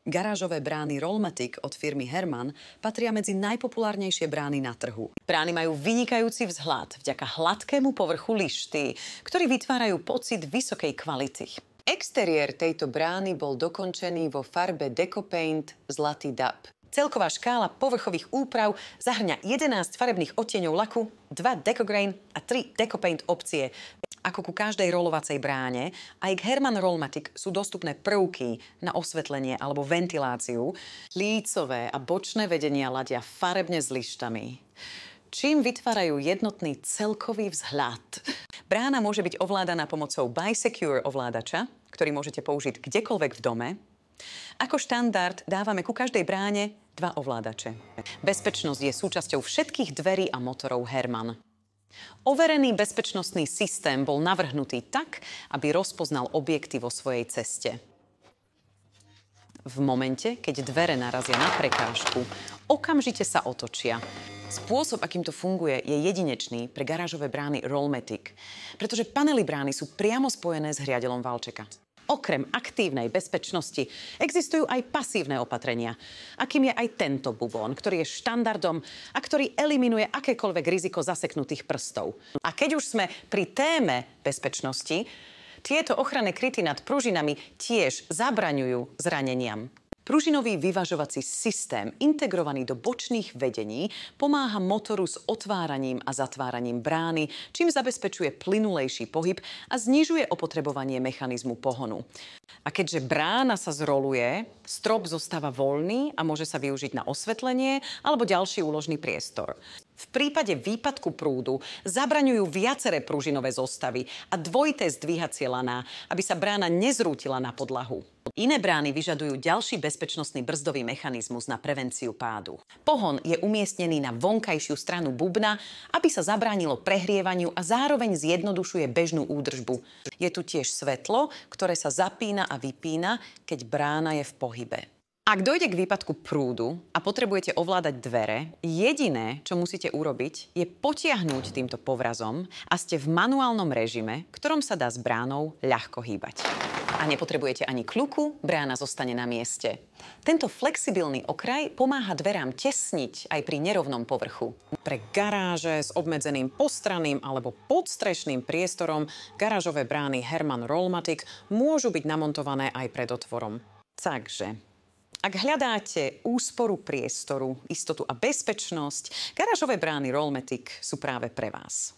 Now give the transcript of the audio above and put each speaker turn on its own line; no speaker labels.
Garážové brány Rollmatic od firmy Herman patria medzi najpopulárnejšie brány na trhu. Brány majú vynikajúci vzhľad vďaka hladkému povrchu lišty, ktorí vytvárajú pocit vysokej kvality. Exteriér tejto brány bol dokončený vo farbe Decopaint Zlatý dab. Celková škála povrchových úprav zahŕňa 11 farebných odtieňov laku, 2 Decograin a 3 Decopaint opcie. Ako ku každej rolovacej bráne, aj k Herman Rollmatic sú dostupné prvky na osvetlenie alebo ventiláciu. Lícové a bočné vedenia ladia farebne s lištami, čím vytvárajú jednotný celkový vzhľad. Brána môže byť ovládaná pomocou BiSecure ovládača, ktorý môžete použiť kdekoľvek v dome. Ako štandard dávame ku každej bráne 2 ovládače. Bezpečnosť je súčasťou všetkých dverí a motorov Herman. Overený bezpečnostný systém bol navrhnutý tak, aby rozpoznal objekty vo svojej ceste. V momente, keď dvere narazia na prekážku, okamžite sa otočia. Spôsob, akým to funguje, je jedinečný pre garážové brány Rollmatic, pretože panely brány sú priamo spojené s hriadelom valčeka. Okrem aktívnej bezpečnosti existujú aj pasívne opatrenia, akým je aj tento bubón, ktorý je štandardom a ktorý eliminuje akékoľvek riziko zaseknutých prstov. A keď už sme pri téme bezpečnosti, tieto ochranné kryty nad pružinami tiež zabraňujú zraneniam. Pružinový vyvažovací systém, integrovaný do bočných vedení, pomáha motoru s otváraním a zatváraním brány, čím zabezpečuje plynulejší pohyb a znižuje opotrebovanie mechanizmu pohonu. A keďže brána sa zroluje, strop zostáva voľný a môže sa využiť na osvetlenie alebo ďalší úložný priestor. V prípade výpadku prúdu zabraňujú viaceré pružinové zostavy a dvojité zdvíhacie laná, aby sa brána nezrútila na podlahu. Iné brány vyžadujú ďalší bezpečnostný brzdový mechanizmus na prevenciu pádu. Pohon je umiestnený na vonkajšiu stranu bubna, aby sa zabránilo prehrievaniu a zároveň zjednodušuje bežnú údržbu. Je tu tiež svetlo, ktoré sa zapína a vypína, keď brána je v pohybe. Ak dojde k výpadku prúdu a potrebujete ovládať dvere, jediné, čo musíte urobiť, je potiahnuť týmto povrazom a ste v manuálnom režime, ktorom sa dá s bránou ľahko hýbať. A nepotrebujete ani kľuku, brána zostane na mieste. Tento flexibilný okraj pomáha dverám tesniť aj pri nerovnom povrchu. Pre garáže s obmedzeným postranným alebo podstrešným priestorom garážové brány Herman Rollmatic môžu byť namontované aj pred otvorom. Takže ak hľadáte úsporu priestoru, istotu a bezpečnosť, garážové brány Rollmatic sú práve pre vás.